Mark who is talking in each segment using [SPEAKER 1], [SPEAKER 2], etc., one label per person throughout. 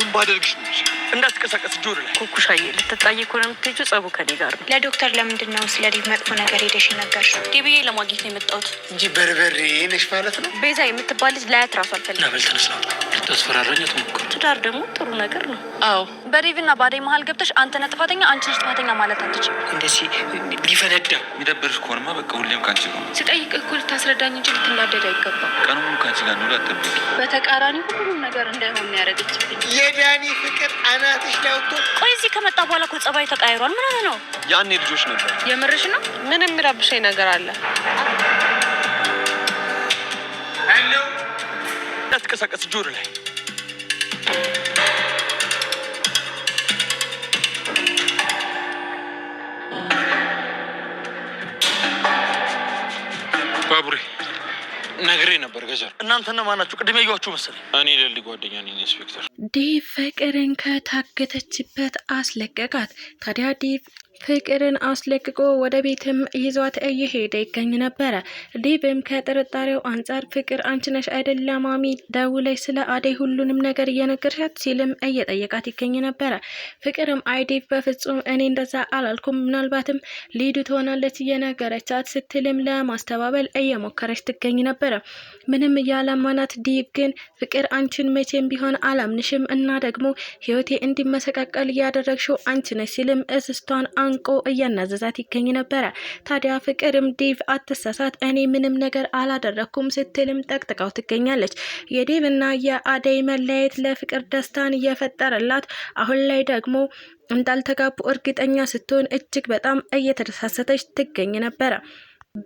[SPEAKER 1] ምን ባደርግሽ ነው? እንዳትቀሳቀስ ጆሮ ላይ
[SPEAKER 2] ኩኩሻዬ ልትጣይ እኮ ነው የምትሄጂው። ጸቡ ከኔ ጋር ነው።
[SPEAKER 3] ለዶክተር ለምንድን ነው ስለ ዲብ መጥፎ ነገር ሄደሽ ነገርሽው?
[SPEAKER 2] ዲብዬ ለማግኘት ነው የመጣሁት
[SPEAKER 1] እንጂ በርበሬ ነሽ ማለት ነው።
[SPEAKER 2] ቤዛ የምትባል ልጅ ላያት ራሱ አልፈልግም።
[SPEAKER 1] ናበል ተነስ ነው ልታስፈራራኝ አትሞክር።
[SPEAKER 2] ትዳር ደግሞ ጥሩ ነገር ነው።
[SPEAKER 4] አዎ በዴቭና በአደይ መሀል ገብተሽ አንተ ነህ ጥፋተኛ አንቺ ነሽ ጥፋተኛ ማለት አትችይም።
[SPEAKER 1] እንደዚህ ሊፈነዳ የሚደብርሽ ከሆነማ በቃ ሁሌም ካንቺ ጋር ነው።
[SPEAKER 4] ስጠይቅ እኮ ልታስረዳኝ እንጂ ልትናደድ አይገባም።
[SPEAKER 1] ቀኑ ሙሉ ካንቺ ጋር ነው ላጠብቅ።
[SPEAKER 4] በተቃራኒ ሁሉም ነገር እንዳይሆን ያደረገችብኝ
[SPEAKER 1] የዳኒ ፍቅር አናትሽ ላይ ወጥቶ
[SPEAKER 2] ቆይ እዚህ ከመጣ በኋላ እኮ ጸባይ ተቀያይሯል። ምን ሆነ ነው?
[SPEAKER 1] ያኔ ልጆች ነበር።
[SPEAKER 4] የምርሽ ነው? ምን የሚረብሽኝ ነገር አለ?
[SPEAKER 1] ሄሎ እንዳትቀሳቀስ ጆሮ ላይ ባቡሬ ነግሬ ነበር። ገጀር እናንተና ማናችሁ ቅድም ያዩዋችሁ መሰለኝ። እኔ ለሊ ጓደኛ ነኝ ኢንስፔክተር።
[SPEAKER 5] ዲብ ፍቅርን ከታገተችበት አስለቀቃት። ታዲያ ዲብ ፍቅርን አስለቅቆ ወደ ቤትም ይዟት እየሄደ ይገኝ ነበረ። ዲብም ከጥርጣሬው አንጻር ፍቅር አንቺ ነሽ አይደል ማሚ ደውለሽ ስለ አደይ ሁሉንም ነገር እየነገርሻት ሲልም እየጠየቃት ይገኝ ነበረ። ፍቅርም አይ ዲብ በፍጹም እኔ እንደዛ አላልኩም፣ ምናልባትም ሊዱ ትሆናለች እየነገረቻት ስትልም ለማስተባበል እየሞከረች ትገኝ ነበረ። ምንም እያላማናት ዲብ ግን ፍቅር አንቺን መቼም ቢሆን አላምንሽም እና ደግሞ ህይወቴ እንዲመሰቃቀል እያደረግሽው አንቺ ነሽ ሲልም እስስቷን አንቆ እያናዘዛት ይገኝ ነበረ። ታዲያ ፍቅርም ዲቭ አትሳሳት እኔ ምንም ነገር አላደረኩም ስትልም ጠቅጥቀው ትገኛለች። የዲቭ እና የአደይ መለያየት ለፍቅር ደስታን እየፈጠረላት አሁን ላይ ደግሞ እንዳልተጋቡ እርግጠኛ ስትሆን እጅግ በጣም እየተደሳሰተች ትገኝ ነበረ።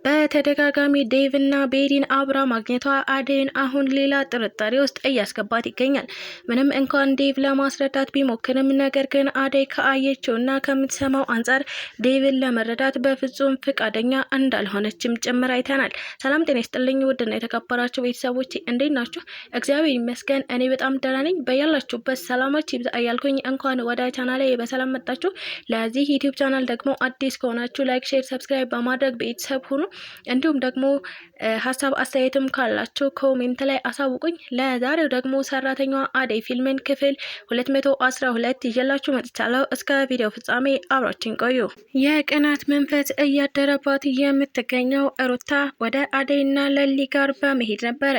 [SPEAKER 5] በተደጋጋሚ ዴቭና ቤሪን አብራ ማግኘቷ አደይን አሁን ሌላ ጥርጣሬ ውስጥ እያስገባት ይገኛል። ምንም እንኳን ዴቭ ለማስረዳት ቢሞክርም ነገር ግን አደይ ከአየችውና ከምትሰማው አንጻር ዴቭን ለመረዳት በፍጹም ፍቃደኛ እንዳልሆነችም ጭምር አይተናል። ሰላም ጤና ይስጥልኝ ውድና የተከበራችሁ ቤተሰቦች እንዴት ናችሁ? እግዚአብሔር ይመስገን እኔ በጣም ደህና ነኝ። በያላችሁበት ሰላማችሁ ይብዛ እያልኩኝ እንኳን ወደ ቻናሌ በሰላም መጣችሁ። ለዚህ ዩቲዩብ ቻናል ደግሞ አዲስ ከሆናችሁ ላይክ፣ ሼር፣ ሰብስክራይብ በማድረግ ቤተሰብ ሁኑ። እንዲሁም ደግሞ ሀሳብ አስተያየትም ካላችሁ ኮሜንት ላይ አሳውቁኝ። ለዛሬው ደግሞ ሰራተኛዋ አደይ ፊልምን ክፍል 212 ይዤላችሁ መጥቻለሁ። እስከ ቪዲዮ ፍጻሜ አብራችን ቆዩ። የቅናት መንፈስ እያደረባት የምትገኘው ሩታ ወደ አደይና ለሊ ጋር በመሄድ ነበረ።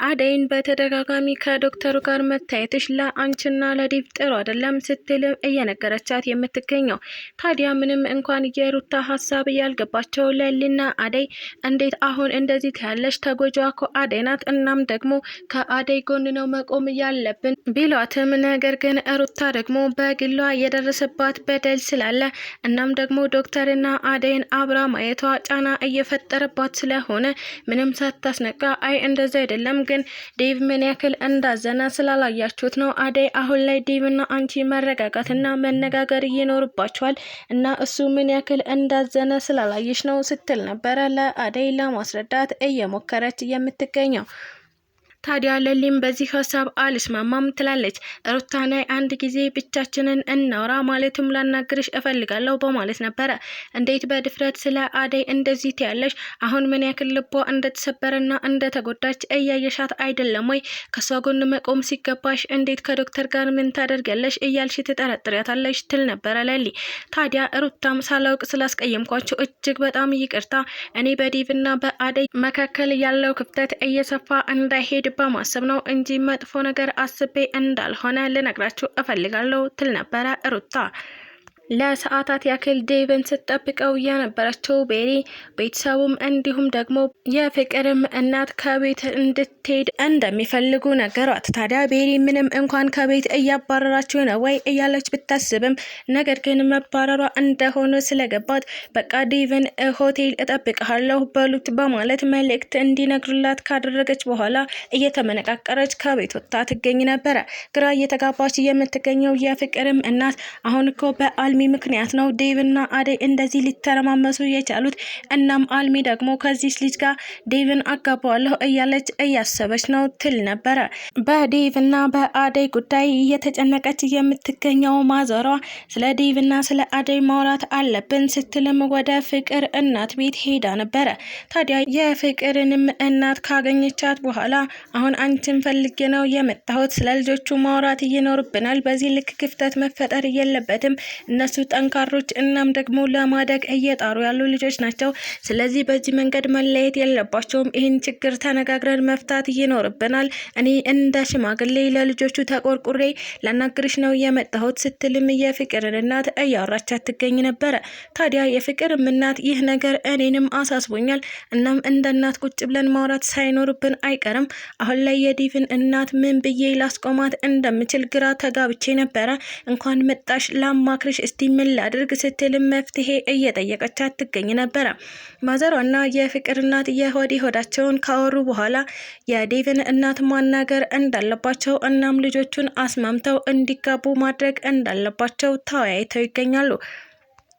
[SPEAKER 5] አደይን በተደጋጋሚ ከዶክተሩ ጋር መታየትሽ ለአንቺና ለዲብ ጥሩ አይደለም ስትልም እየነገረቻት የምትገኘው። ታዲያ ምንም እንኳን የሩታ ሀሳብ ያልገባቸው ለሊና አደይ እንዴት አሁን እንደዚህ ያለሽ ተጎጂዋ እኮ አደይ ናት፣ እናም ደግሞ ከአደይ ጎን ነው መቆም ያለብን ቢሏትም ነገር ግን ሩታ ደግሞ በግሏ የደረሰባት በደል ስላለ እናም ደግሞ ዶክተርና አደይን አብራ ማየቷ ጫና እየፈጠረባት ስለሆነ ምንም ሳታስነቃ አይ እንደዛ አይደለም ግን ዴቭ ምን ያክል እንዳዘና ስላላያችሁት ነው። አደይ አሁን ላይ ዴቭና አንቺ መረጋጋትና መነጋገር ይኖርባችኋል እና እሱ ምን ያክል እንዳዘነ ስላላየሽ ነው ስትል ነበረ ለአደይ ለማስረዳት እየሞከረች የምትገኘው። ታዲያ ለሊም በዚህ ሀሳብ አልስማማም ትላለች። ሩታ ናይ አንድ ጊዜ ብቻችንን እናውራ ማለትም ላናግርሽ እፈልጋለሁ በማለት ነበረ። እንዴት በድፍረት ስለ አደይ እንደዚህ ትያለሽ? አሁን ምን ያክል ልቧ እንደተሰበረና እንደተጎዳች እያየሻት አይደለም ወይ? ከሷ ጎን መቆም ሲገባሽ እንዴት ከዶክተር ጋር ምን ታደርጋለሽ እያልሽ ትጠረጥሪያታለሽ ትል ነበረ ለሊ። ታዲያ ሩታም ሳላውቅ ስላስቀየምኳቸው እጅግ በጣም ይቅርታ፣ እኔ በዲቭና በአደይ መካከል ያለው ክፍተት እየሰፋ እንዳይሄድ በማሰብ ነው እንጂ መጥፎ ነገር አስቤ እንዳልሆነ ልነግራችሁ እፈልጋለሁ ትል ነበረ ሩታ። ለሰዓታት ያክል ዴቭን ስትጠብቀው የነበረችው ቤሪ ቤተሰቡም እንዲሁም ደግሞ የፍቅርም እናት ከቤት እንድትሄድ እንደሚፈልጉ ነገሯት። ታዲያ ቤሪ ምንም እንኳን ከቤት እያባረራችሁ ነው ወይ እያለች ብታስብም ነገር ግን መባረሯ እንደሆነ ስለገባት በቃ ዴቭን ሆቴል እጠብቅሃለሁ በሉት በማለት መልእክት እንዲነግሩላት ካደረገች በኋላ እየተመነቃቀረች ከቤት ወጥታ ትገኝ ነበረ። ግራ እየተጋባች የምትገኘው የፍቅርም እናት አሁን እኮ በአልሚ ምክንያት ነው ዴቭና አደይ እንደዚህ ሊተረማመሱ የቻሉት። እናም አልሚ ደግሞ ከዚህ ልጅ ጋር ዴቭን አጋባዋለሁ እያለች እያሰበች ነው ትል ነበረ። በዴቭና በአደይ ጉዳይ እየተጨነቀች የምትገኘው ማዘሯ ስለ ዴቭና ስለ አደይ ማውራት አለብን ስትልም ወደ ፍቅር እናት ቤት ሄዳ ነበረ። ታዲያ የፍቅርንም እናት ካገኘቻት በኋላ አሁን አንቺን ፈልጌ ነው የመጣሁት፣ ስለ ልጆቹ ማውራት ይኖርብናል፣ በዚህ ልክ ክፍተት መፈጠር የለበትም፣ እነሱ ጠንካሮች እናም ደግሞ ለማደግ እየጣሩ ያሉ ልጆች ናቸው፣ ስለዚህ በዚህ መንገድ መለየት የለባቸውም፣ ይህን ችግር ተነጋግረን መፍታት ይኖርብናል፣ እኔ እንደ ሽማግሌ ለልጆቹ ተቆርቁሬ ላናግርሽ ነው የመጣሁት ስትልም የፍቅርን እናት እያወራቻት ትገኝ ነበረ። ታዲያ የፍቅርም እናት ይህ ነገር እኔንም አሳስቦኛል፣ እናም እንደ እናት ቁጭ ብለን ማውራት ሳይኖርብን አይቀርም፣ አሁን ላይ የዴቭን እናት ምን ብዬ ላስቆማት እንደምችል ግራ ተጋብቼ ነበረ፣ እንኳን መጣሽ ላማክርሽ፣ እስቲ ምን ላድርግ ስትልም መፍትሄ እየጠየቀቻት ትገኝ ነበረ። ማዘሯና የፍቅር እናት የሆድ ሆዳቸውን ካወሩ በኋላ የዴቭን እናት ማናገር እንዳለባቸው እናም ልጆቹን አስማምተው እንዲጋቡ ማድረግ እንዳለባቸው ተወያይተው ይገኛሉ።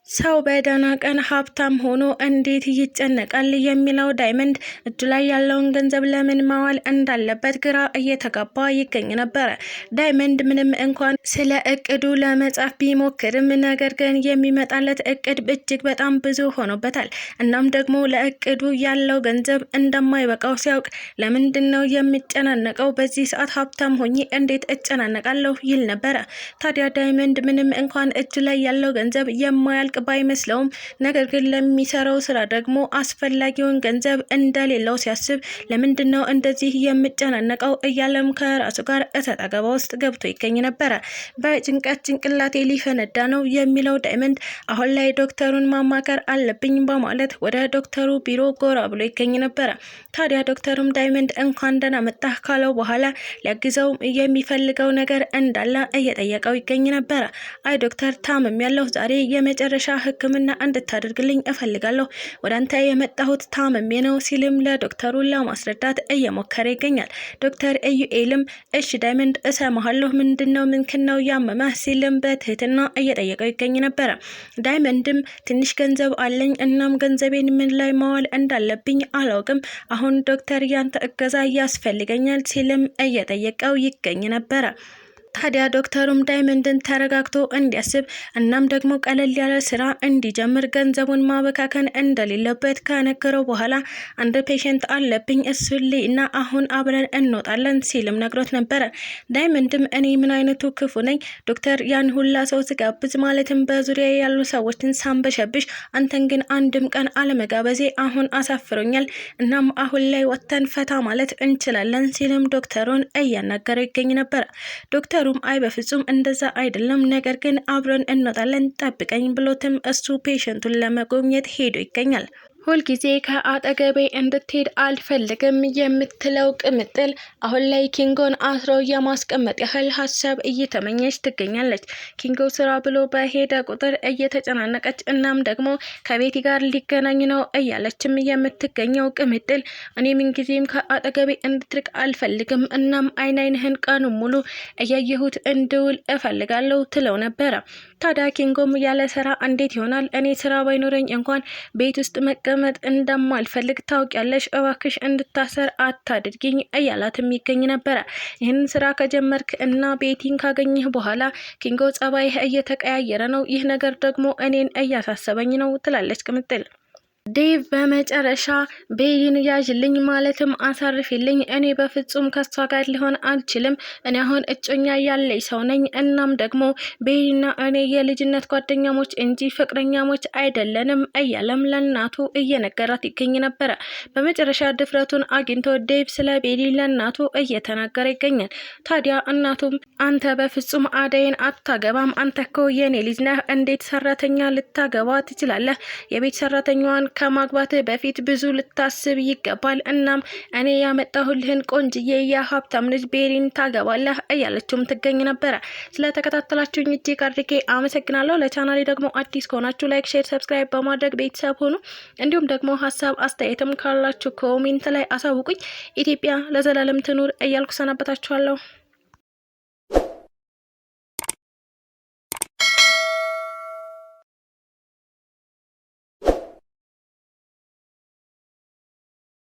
[SPEAKER 5] ሰው በደህና ቀን ሀብታም ሆኖ እንዴት ይጨነቃል የሚለው ዳይመንድ እጁ ላይ ያለውን ገንዘብ ለምን ማዋል እንዳለበት ግራ እየተጋባ ይገኝ ነበረ። ዳይመንድ ምንም እንኳን ስለ እቅዱ ለመጻፍ ቢሞክርም ነገር ግን የሚመጣለት እቅድ እጅግ በጣም ብዙ ሆኖበታል። እናም ደግሞ ለእቅዱ ያለው ገንዘብ እንደማይበቃው ሲያውቅ ለምንድን ነው የሚጨናነቀው? በዚህ ሰዓት ሀብታም ሆኜ እንዴት እጨናነቃለሁ ይል ነበረ። ታዲያ ዳይመንድ ምንም እንኳን እጁ ላይ ያለው ገንዘብ የማያልቅ ባይመስለውም ነገር ግን ለሚሰራው ስራ ደግሞ አስፈላጊውን ገንዘብ እንደሌለው ሲያስብ ለምንድን ነው እንደዚህ የምጨናነቀው እያለም ከራሱ ጋር እሰጥ አገባ ውስጥ ገብቶ ይገኝ ነበረ። በጭንቀት ጭንቅላቴ ሊፈነዳ ነው የሚለው ዳይመንድ አሁን ላይ ዶክተሩን ማማከር አለብኝ በማለት ወደ ዶክተሩ ቢሮ ጎራ ብሎ ይገኝ ነበረ። ታዲያ ዶክተሩም ዳይመንድ እንኳን ደህና መጣህ ካለው በኋላ ሊያግዘው የሚፈልገው ነገር እንዳለ እየጠየቀው ይገኝ ነበረ። አይ ዶክተር ታምም ያለው ዛሬ የመጨረሻ ሕክምና እንድታደርግልኝ እፈልጋለሁ፣ ወደ አንተ የመጣሁት ታምሜ ነው ሲልም ለዶክተሩ ለማስረዳት እየሞከረ ይገኛል። ዶክተር ኢዩኤልም እሺ ዳይመንድ እሰማሃለሁ፣ ምንድነው ምንክነው ያመመህ ሲልም በትህትና እየጠየቀው ይገኝ ነበረ። ዳይመንድም ትንሽ ገንዘብ አለኝ እናም ገንዘቤን ምን ላይ ማዋል እንዳለብኝ አላውቅም፣ አሁን ዶክተር ያንተ እገዛ ያስፈልገኛል ሲልም እየጠየቀው ይገኝ ነበረ። ታዲያ ዶክተሩም ዳይመንድን ተረጋግቶ እንዲያስብ እናም ደግሞ ቀለል ያለ ስራ እንዲጀምር ገንዘቡን ማበካከን እንደሌለበት ከነገረው በኋላ አንድ ፔሸንት አለብኝ እሱን እና አሁን አብረን እንወጣለን ሲልም ነግሮት ነበረ። ዳይመንድም እኔ ምን አይነቱ ክፉ ነኝ ዶክተር፣ ያን ሁላ ሰው ስጋብዝ ማለትም በዙሪያ ያሉ ሰዎችን ሳንበሸብሽ አንተን ግን አንድም ቀን አለመጋበዜ አሁን አሳፍሮኛል፣ እናም አሁን ላይ ወጥተን ፈታ ማለት እንችላለን ሲልም ዶክተሩን እያናገረው ይገኝ ነበር። ዶክተሩም አይ በፍጹም እንደዛ አይደለም፣ ነገር ግን አብረን እንወጣለን ጠብቀኝ ብሎትም እሱ ፔሸንቱን ለመጎብኘት ሄዶ ይገኛል። ሁልጊዜ ከአጠገቤ እንድትሄድ አልፈልግም የምትለው ቅምጥል አሁን ላይ ኪንጎን አስሮ የማስቀመጥ ያህል ሀሳብ እየተመኘች ትገኛለች። ኪንጎ ስራ ብሎ በሄደ ቁጥር እየተጨናነቀች እናም ደግሞ ከቤቲ ጋር ሊገናኝ ነው እያለችም የምትገኘው ቅምጥል እኔ ምንጊዜም ከአጠገቤ እንድትርቅ አልፈልግም፣ እናም አይንህን ቀኑ ሙሉ እያየሁት እንድውል እፈልጋለሁ ትለው ነበረ። ታዲያ ኪንጎም ያለ ስራ እንዴት ይሆናል? እኔ ስራ ባይኖረኝ እንኳን ቤት ውስጥ መቀመጥ እንደማልፈልግ ታውቂያለሽ፣ እባክሽ እንድታሰር አታድርጊኝ እያላትም ይገኝ ነበረ። ይህንን ስራ ከጀመርክ እና ቤቲን ካገኘህ በኋላ ኪንጎ ጸባይህ እየተቀያየረ ነው፣ ይህ ነገር ደግሞ እኔን እያሳሰበኝ ነው ትላለች ቅምጥል። ዴቭ በመጨረሻ ቤሊን ያዥልኝ ማለትም አሳርፊልኝ፣ እኔ በፍጹም ከሷ ጋር ሊሆን አልችልም፣ እኔ አሁን እጮኛ ያለኝ ሰው ነኝ፣ እናም ደግሞ ቤሊና እኔ የልጅነት ጓደኛሞች እንጂ ፍቅረኛሞች አይደለንም እያለም ለእናቱ እየነገራት ይገኝ ነበረ። በመጨረሻ ድፍረቱን አግኝቶ ዴቭ ስለ ቤሊ ለእናቱ እየተናገረ ይገኛል። ታዲያ እናቱም አንተ በፍጹም አደይን አታገባም፣ አንተ እኮ የኔ ልጅ ነህ፣ እንዴት ሰራተኛ ልታገባ ትችላለህ? የቤት ሰራተኛዋን ከማግባትህ በፊት ብዙ ልታስብ ይገባል። እናም እኔ ያመጣሁልህን ቆንጅዬ የሀብታም ልጅ ቤሊን ታገባለህ እያለችውም ትገኝ ነበረ። ስለተከታተላችሁኝ እጅግ አድርጌ አመሰግናለሁ። ለቻናሌ ደግሞ አዲስ ከሆናችሁ ላይክ፣ ሼር፣ ሰብስክራይብ በማድረግ ቤተሰብ ሁኑ። እንዲሁም ደግሞ ሀሳብ አስተያየትም ካላችሁ ኮሜንት ላይ አሳውቁኝ። ኢትዮጵያ ለዘላለም ትኑር እያልኩ ሰናበታችኋለሁ።